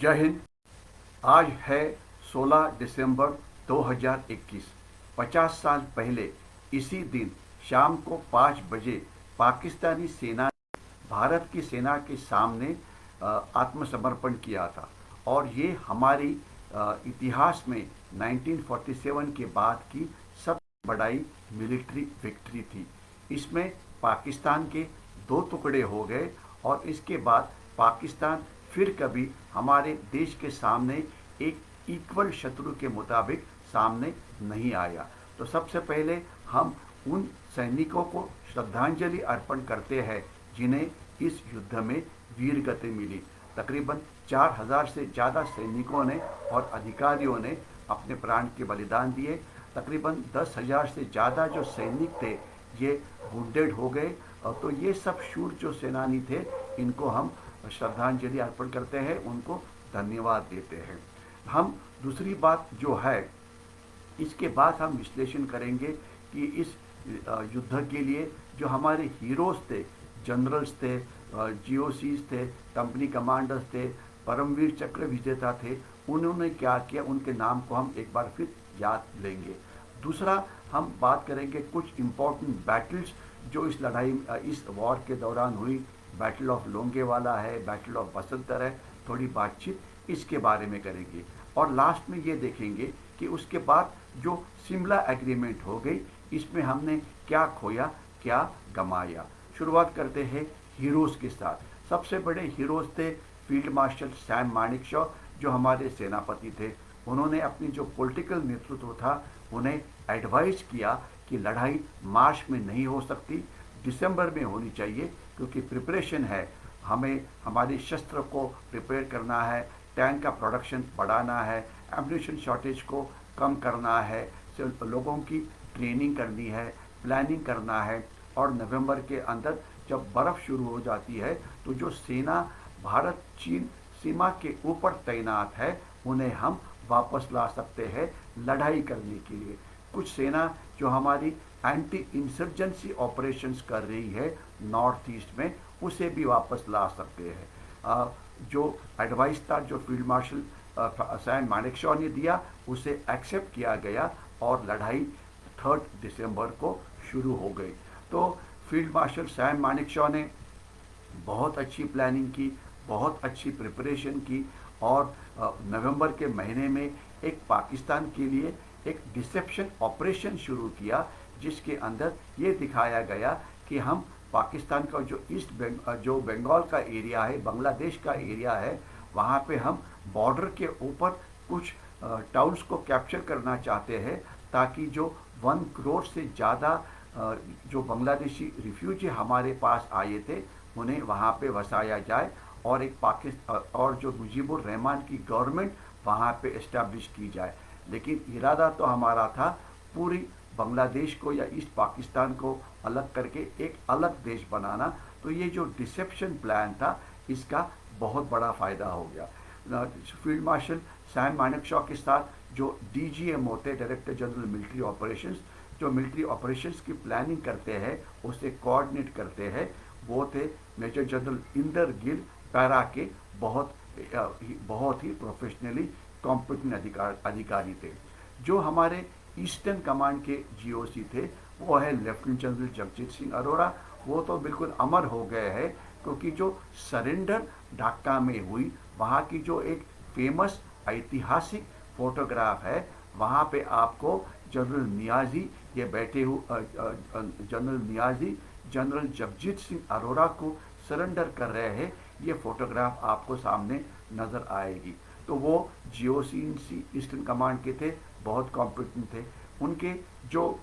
जय हिंद। आज है 16 दिसंबर 2021। 50 साल पहले इसी दिन शाम को 5 बजे पाकिस्तानी सेना ने भारत की सेना के सामने आत्मसमर्पण किया था। और ये हमारी इतिहास में 1947 के बाद की सबसे बड़ी मिलिट्री विक्ट्री थी। इसमें पाकिस्तान के दो टुकड़े हो गए और इसके बाद पाकिस्तान फिर कभी हमारे देश के सामने एक इक्वल शत्रु के मुताबिक सामने नहीं आया। तो सबसे पहले हम उन सैनिकों को श्रद्धांजलि अर्पण करते हैं जिन्हें इस युद्ध में वीर गति मिली। तकरीबन 4000 से ज़्यादा सैनिकों ने और अधिकारियों ने अपने प्राण के बलिदान दिए। तकरीबन 10,000 से ज़्यादा जो सैनिक थे ये वुंडेड हो गए। तो ये सब शूर जो सेनानी थे इनको हम श्रद्धांजलि अर्पण करते हैं, उनको धन्यवाद देते हैं। हम दूसरी बात जो है, इसके बाद हम विश्लेषण करेंगे कि इस युद्ध के लिए जो हमारे हीरोज़ थे, जनरल्स थे, जीओसीज थे, कंपनी कमांडर्स थे, परमवीर चक्र विजेता थे, उन्होंने क्या किया, उनके नाम को हम एक बार फिर याद लेंगे। दूसरा हम बात करेंगे कुछ इम्पोर्टेंट बैटल्स जो इस लड़ाई इस वॉर के दौरान हुई। बैटल ऑफ लोंगेवाला है, बैटल ऑफ बसंतर है, थोड़ी बातचीत इसके बारे में करेंगे। और लास्ट में ये देखेंगे कि उसके बाद जो शिमला एग्रीमेंट हो गई, इसमें हमने क्या खोया क्या गमाया। शुरुआत करते हैं हीरोज़ के साथ। सबसे बड़े हीरोज़ थे फील्ड मार्शल सैम मानेकशॉ, जो हमारे सेनापति थे। उन्होंने अपनी जो पॉलिटिकल नेतृत्व था उन्हें एडवाइस किया कि लड़ाई मार्च में नहीं हो सकती, दिसंबर में होनी चाहिए, क्योंकि प्रिपरेशन है, हमें हमारे शस्त्र को प्रिपेयर करना है, टैंक का प्रोडक्शन बढ़ाना है, एम्यूनिशन शॉर्टेज को कम करना है, लोगों की ट्रेनिंग करनी है, प्लानिंग करना है। और नवंबर के अंदर जब बर्फ़ शुरू हो जाती है तो जो सेना भारत चीन सीमा के ऊपर तैनात है उन्हें हम वापस ला सकते हैं लड़ाई करने के लिए। कुछ सेना जो हमारी एंटी इंसर्जेंसी ऑपरेशंस कर रही है नॉर्थ ईस्ट में, उसे भी वापस ला सकते हैं। जो एडवाइस था जो फील्ड मार्शल सैम मानेकशॉ ने दिया उसे एक्सेप्ट किया गया और लड़ाई 3 दिसंबर को शुरू हो गई। तो फील्ड मार्शल सैम मानेकशॉ ने बहुत अच्छी प्लानिंग की, बहुत अच्छी प्रिपरेशन की और नवंबर के महीने में एक पाकिस्तान के लिए एक डिसेप्शन ऑपरेशन शुरू किया, जिसके अंदर ये दिखाया गया कि हम पाकिस्तान का जो बंगाल का एरिया है, बांग्लादेश का एरिया है, वहाँ पे हम बॉर्डर के ऊपर कुछ टाउन्स को कैप्चर करना चाहते हैं, ताकि जो 1 करोड़ से ज़्यादा जो बांग्लादेशी रिफ्यूजी हमारे पास आए थे उन्हें वहाँ पे वसाया जाए और एक पाकिस्तान और जो मुजीबुर रहमान की गवर्नमेंट वहाँ पे इस्टेब्लिश की जाए। लेकिन इरादा तो हमारा था पूरी बांग्लादेश को या ईस्ट पाकिस्तान को अलग करके एक अलग देश बनाना। तो ये जो डिसेप्शन प्लान था इसका बहुत बड़ा फ़ायदा हो गया। फील्ड मार्शल सैम मानेकशॉ के साथ जो DGM होते, डायरेक्टर जनरल मिलिट्री ऑपरेशंस, जो मिलिट्री ऑपरेशंस की प्लानिंग करते हैं, उसे कोऑर्डिनेट करते हैं, वो थे major general Inder Gill, para के बहुत ही प्रोफेशनली कॉम्पिटेंट अधिकारी थे। जो हमारे ईस्टर्न कमांड के GOC थे वो है लेफ्टिनेंट जनरल जगजीत सिंह अरोड़ा। वो तो बिल्कुल अमर हो गए हैं, क्योंकि जो सरेंडर ढाका में हुई, वहाँ की जो एक फेमस ऐतिहासिक फोटोग्राफ है, वहाँ पे आपको जनरल नियाजी ये बैठे हुए जनरल नियाजी जनरल जगजीत सिंह अरोड़ा को सरेंडर कर रहे हैं, ये फोटोग्राफ आपको सामने नज़र आएगी। तो वो GOC ईस्टर्न कमांड के थे, बहुत कॉम्पिटेंट थे। उनके जो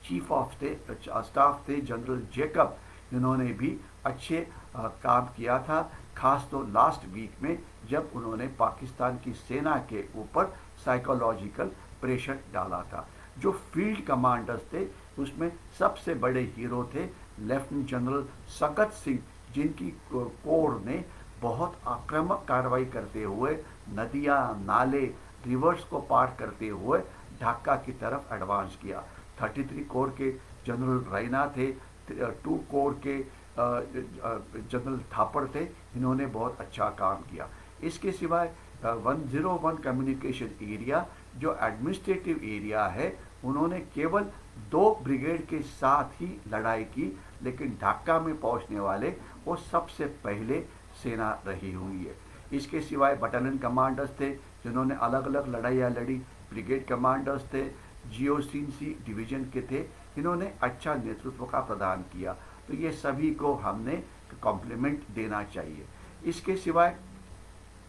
चीफ ऑफ स्टाफ थे जनरल जेकब, इन्होंने भी अच्छे काम किया था, खास तो लास्ट वीक में जब उन्होंने पाकिस्तान की सेना के ऊपर साइकोलॉजिकल प्रेशर डाला था। जो फील्ड कमांडर्स थे उसमें सबसे बड़े हीरो थे लेफ्टिनेंट जनरल सकत सिंह, जिनकी कोर ने बहुत आक्रामक कार्रवाई करते हुए नदियाँ, नाले, रिवर्स को पार करते हुए ढाका की तरफ एडवांस किया। 33 कोर के जनरल रैना थे, 2 कोर के जनरल थापड़ थे, इन्होंने बहुत अच्छा काम किया। इसके सिवाय 101 कम्युनिकेशन एरिया जो एडमिनिस्ट्रेटिव एरिया है, उन्होंने केवल 2 ब्रिगेड के साथ ही लड़ाई की, लेकिन ढाका में पहुंचने वाले वो सबसे पहले सेना रही हुई है। इसके सिवाय बटालियन कमांडर्स थे जिन्होंने अलग अलग लड़ाइयाँ लड़ी, ब्रिगेड कमांडर्स थे, GOC डिवीजन के थे, इन्होंने अच्छा नेतृत्व का प्रदान किया। तो ये सभी को हमने कॉम्प्लीमेंट देना चाहिए। इसके सिवाय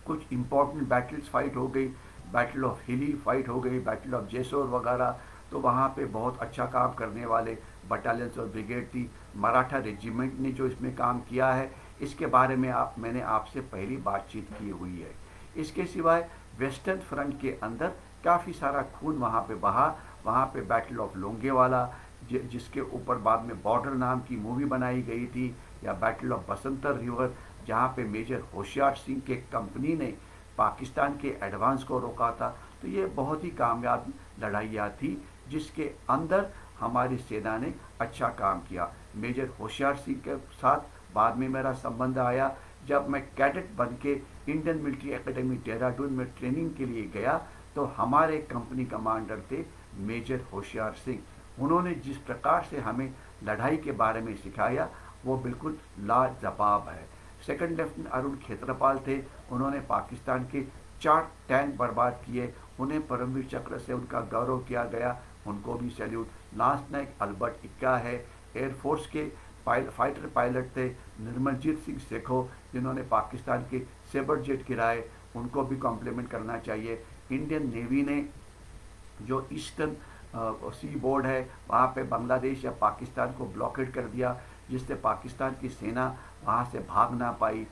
कुछ इम्पोर्टेंट बैटल्स फाइट हो गई, बैटल ऑफ हिली फाइट हो गई, बैटल ऑफ जेसोर वगैरह। तो वहाँ पे बहुत अच्छा काम करने वाले बटालियंस और ब्रिगेड थी। मराठा रेजिमेंट ने जो इसमें काम किया है, इसके बारे में मैंने आपसे पहली बातचीत की हुई है। इसके सिवाय वेस्टर्न फ्रंट के अंदर काफ़ी सारा खून वहाँ पे बहा। वहाँ पे बैटल ऑफ लोंगेवाला, जिसके ऊपर बाद में बॉर्डर नाम की मूवी बनाई गई थी, या बैटल ऑफ बसंतर रिवर जहाँ पे मेजर होशियार सिंह के कंपनी ने पाकिस्तान के एडवांस को रोका था। तो ये बहुत ही कामयाब लड़ाइयाँ थी जिसके अंदर हमारी सेना ने अच्छा काम किया। मेजर होशियार सिंह के साथ बाद में मेरा संबंध आया जब मैं कैडेट बन के इंडियन मिलिट्री एकेडमी देहरादून में ट्रेनिंग के लिए गया। तो हमारे कंपनी कमांडर थे मेजर होशियार सिंह। उन्होंने जिस प्रकार से हमें लड़ाई के बारे में सिखाया वो बिल्कुल लाजवाब है। सेकंड लेफ्टिनेंट अरुण खेत्रपाल थे, उन्होंने पाकिस्तान के 4 टैंक बर्बाद किए, उन्हें परमवीर चक्र से उनका गौरव किया गया, उनको भी सैल्यूट। लांस नायक अल्बर्ट इक्का है, एयरफोर्स के फाइटर पायलट थे निर्मलजीत सिंह सेखो, जिन्होंने पाकिस्तान के सेबर जेट गिराए, उनको भी कॉम्प्लीमेंट करना चाहिए। इंडियन नेवी ने जो ईस्टर्न सी बोर्ड है वहाँ पे बांग्लादेश या पाकिस्तान को ब्लॉकेट कर दिया, जिससे पाकिस्तान की सेना वहाँ से भाग ना पाई।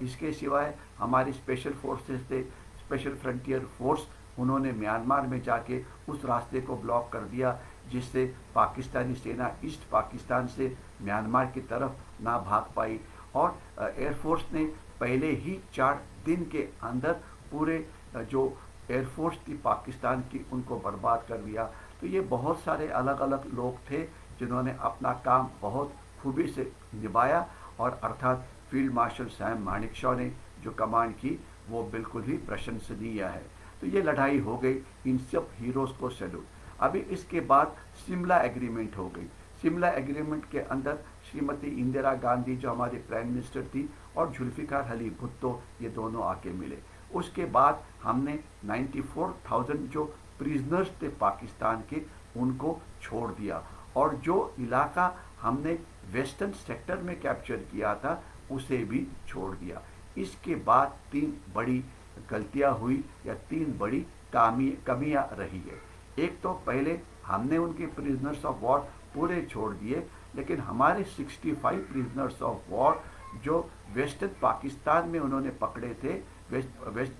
इसके सिवाय हमारी स्पेशल फोर्सेस थे, स्पेशल फ्रंटियर फोर्स, उन्होंने म्यांमार में जाके उस रास्ते को ब्लॉक कर दिया, जिससे पाकिस्तानी सेना ईस्ट पाकिस्तान से म्यांमार की तरफ ना भाग पाई। और एयरफोर्स ने पहले ही 4 दिन के अंदर पूरे जो एयरफोर्स थी पाकिस्तान की, उनको बर्बाद कर दिया। तो ये बहुत सारे अलग अलग लोग थे जिन्होंने अपना काम बहुत खूबी से निभाया, और अर्थात फील्ड मार्शल सैम मानेकशॉ ने जो कमांड की वो बिल्कुल ही प्रशंसनीय है। तो ये लड़ाई हो गई, इन सब हीरोज़ को सैल्यूट। अभी इसके बाद शिमला एग्रीमेंट हो गई। शिमला एग्रीमेंट के अंदर श्रीमती इंदिरा गांधी जो हमारी प्राइम मिनिस्टर थी और जुल्फिकार अली भुट्टो, ये दोनों आके मिले। उसके बाद हमने 94,000 जो प्रिजनर्स थे पाकिस्तान के, उनको छोड़ दिया, और जो इलाका हमने वेस्टर्न सेक्टर में कैप्चर किया था उसे भी छोड़ दिया। इसके बाद 3 बड़ी गलतियां हुई या 3 बड़ी कमियां रही है। एक तो पहले हमने उनके प्रिजनर्स ऑफ वॉर पूरे छोड़ दिए, लेकिन हमारे 65 प्रिजनर्स ऑफ वॉर जो वेस्टर्न पाकिस्तान में उन्होंने पकड़े थे, वेस्ट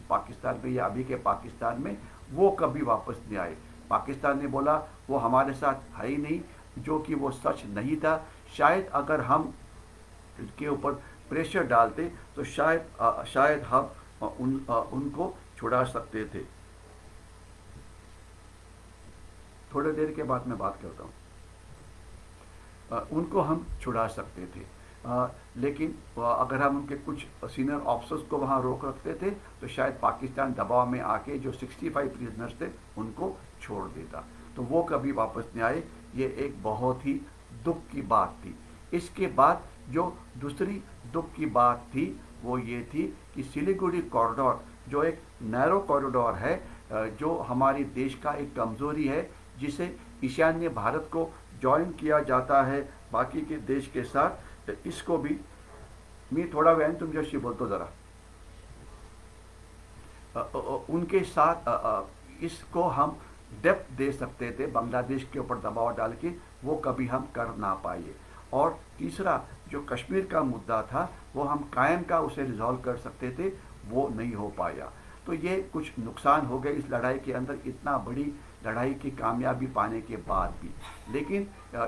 पाकिस्तान में या अभी के पाकिस्तान में, वो कभी वापस नहीं आए। पाकिस्तान ने बोला वो हमारे साथ है ही नहीं, जो कि वो सच नहीं था। शायद अगर हम इसके ऊपर प्रेशर डालते तो शायद हम उनको छुड़ा सकते थे। थोड़ी देर के बाद मैं बात करता हूँ। उनको हम छुड़ा सकते थे, लेकिन अगर हम उनके कुछ सीनियर ऑफिसर्स को वहाँ रोक रखते थे तो शायद पाकिस्तान दबाव में आके जो 65 प्रिजनर्स थे उनको छोड़ देता। तो वो कभी वापस नहीं आए। ये एक बहुत ही दुख की बात थी। इसके बाद जो दूसरी दुख की बात थी वो ये थी कि सिलीगुड़ी कॉरिडोर जो एक नैरो कॉरिडोर है, जो हमारी देश का एक कमज़ोरी है, जिसे ईशान्य भारत को ज्वाइन किया जाता है बाकी के देश के साथ। इसको भी मैं थोड़ा वैन तुम जैसी बोलते ज़रा उनके साथ इसको हम डेप्थ दे सकते थे बांग्लादेश के ऊपर दबाव डाल के, वो कभी हम कर ना पाए। और तीसरा जो कश्मीर का मुद्दा था वो हम कायम का उसे रिजॉल्व कर सकते थे, वो नहीं हो पाया। तो ये कुछ नुकसान हो गए इस लड़ाई के अंदर, इतना बड़ी लड़ाई की कामयाबी पाने के बाद भी। लेकिन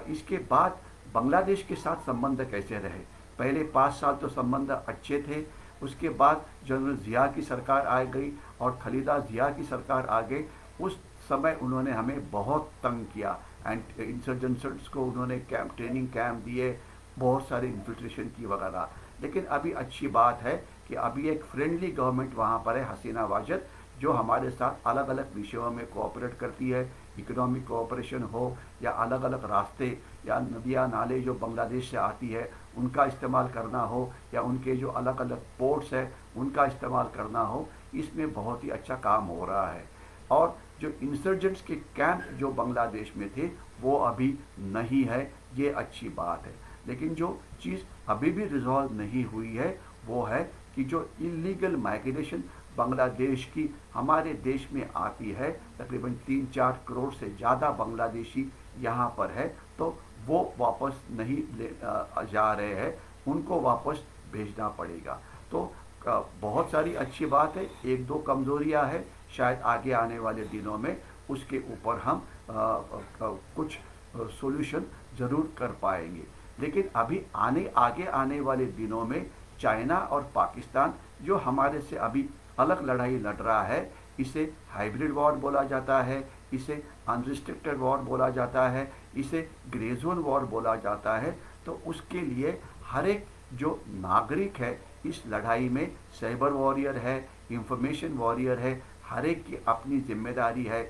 इसके बाद बांग्लादेश के साथ संबंध कैसे रहे? पहले 5 साल तो संबंध अच्छे थे, उसके बाद जनरल जिया की सरकार आ गई और खलीदा जिया की सरकार आ गई। उस समय उन्होंने हमें बहुत तंग किया एंड इंसर्जेंट्स को उन्होंने ट्रेनिंग कैंप दिए, बहुत सारे इन्फिल्ट्रेशन की वगैरह। लेकिन अभी अच्छी बात है कि अभी एक फ्रेंडली गवर्नमेंट वहाँ पर है, हसीना वाजद, जो हमारे साथ अलग अलग विषयों में कोऑपरेट करती है। इकोनॉमिक कोऑपरेशन हो या अलग अलग रास्ते या नदियाँ नाले जो बांग्लादेश से आती है उनका इस्तेमाल करना हो, या उनके जो अलग अलग पोर्ट्स है उनका इस्तेमाल करना हो, इसमें बहुत ही अच्छा काम हो रहा है। और जो इंसर्जेंट्स के कैंप जो बांग्लादेश में थे वो अभी नहीं है, ये अच्छी बात है। लेकिन जो चीज़ अभी भी रिजॉल्व नहीं हुई है वो है कि जो इलीगल माइग्रेशन बांग्लादेश की हमारे देश में आती है, तकरीबन 3-4 करोड़ से ज़्यादा बांग्लादेशी यहाँ पर है, तो वो वापस नहीं जा रहे हैं, उनको वापस भेजना पड़ेगा। तो बहुत सारी अच्छी बात है, एक दो कमज़ोरियाँ है, शायद आगे आने वाले दिनों में उसके ऊपर हम कुछ सॉल्यूशन ज़रूर कर पाएंगे। लेकिन अभी आगे आने वाले दिनों में चाइना और पाकिस्तान जो हमारे से अभी अलग लड़ाई लड़ रहा है, इसे हाइब्रिड वॉर बोला जाता है, इसे अनरिस्ट्रिक्टेड वॉर बोला जाता है, इसे ग्रे जोन वॉर बोला जाता है। तो उसके लिए हर एक जो नागरिक है इस लड़ाई में, साइबर वॉरियर है, इंफॉर्मेशन वॉरियर है, हर एक की अपनी जिम्मेदारी है।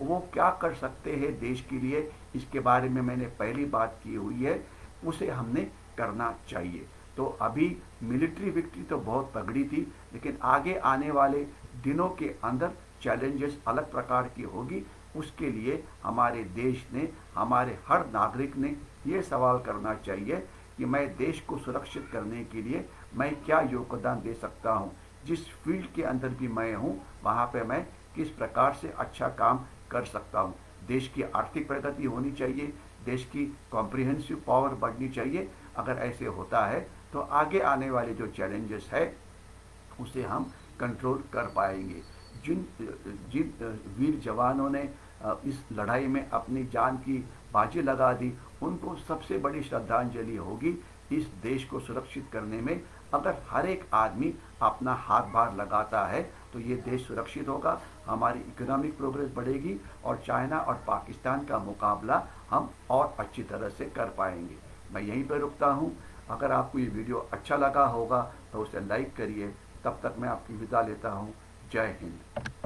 वो क्या कर सकते हैं देश के लिए, इसके बारे में मैंने पहली बात की हुई है, उसे हमने करना चाहिए। तो अभी मिलिट्री विक्ट्री तो बहुत तगड़ी थी, लेकिन आगे आने वाले दिनों के अंदर चैलेंजेस अलग प्रकार की होगी। उसके लिए हमारे देश ने, हमारे हर नागरिक ने ये सवाल करना चाहिए कि मैं देश को सुरक्षित करने के लिए मैं क्या योगदान दे सकता हूँ। जिस फील्ड के अंदर भी मैं हूँ वहाँ पे मैं किस प्रकार से अच्छा काम कर सकता हूँ। देश की आर्थिक प्रगति होनी चाहिए, देश की कॉम्प्रिहेंसिव पावर बढ़नी चाहिए। अगर ऐसे होता है तो आगे आने वाले जो चैलेंजेस है उसे हम कंट्रोल कर पाएंगे। जिन जिन वीर जवानों ने इस लड़ाई में अपनी जान की बाजी लगा दी, उनको सबसे बड़ी श्रद्धांजलि होगी इस देश को सुरक्षित करने में। अगर हर एक आदमी अपना हाथ बाहर लगाता है तो ये देश सुरक्षित होगा, हमारी इकोनॉमिक प्रोग्रेस बढ़ेगी और चाइना और पाकिस्तान का मुकाबला हम और अच्छी तरह से कर पाएंगे। मैं यहीं पर रुकता हूँ। अगर आपको ये वीडियो अच्छा लगा होगा तो उसे लाइक करिए। तब तक मैं आपकी विदा लेता हूँ। जय हिंद।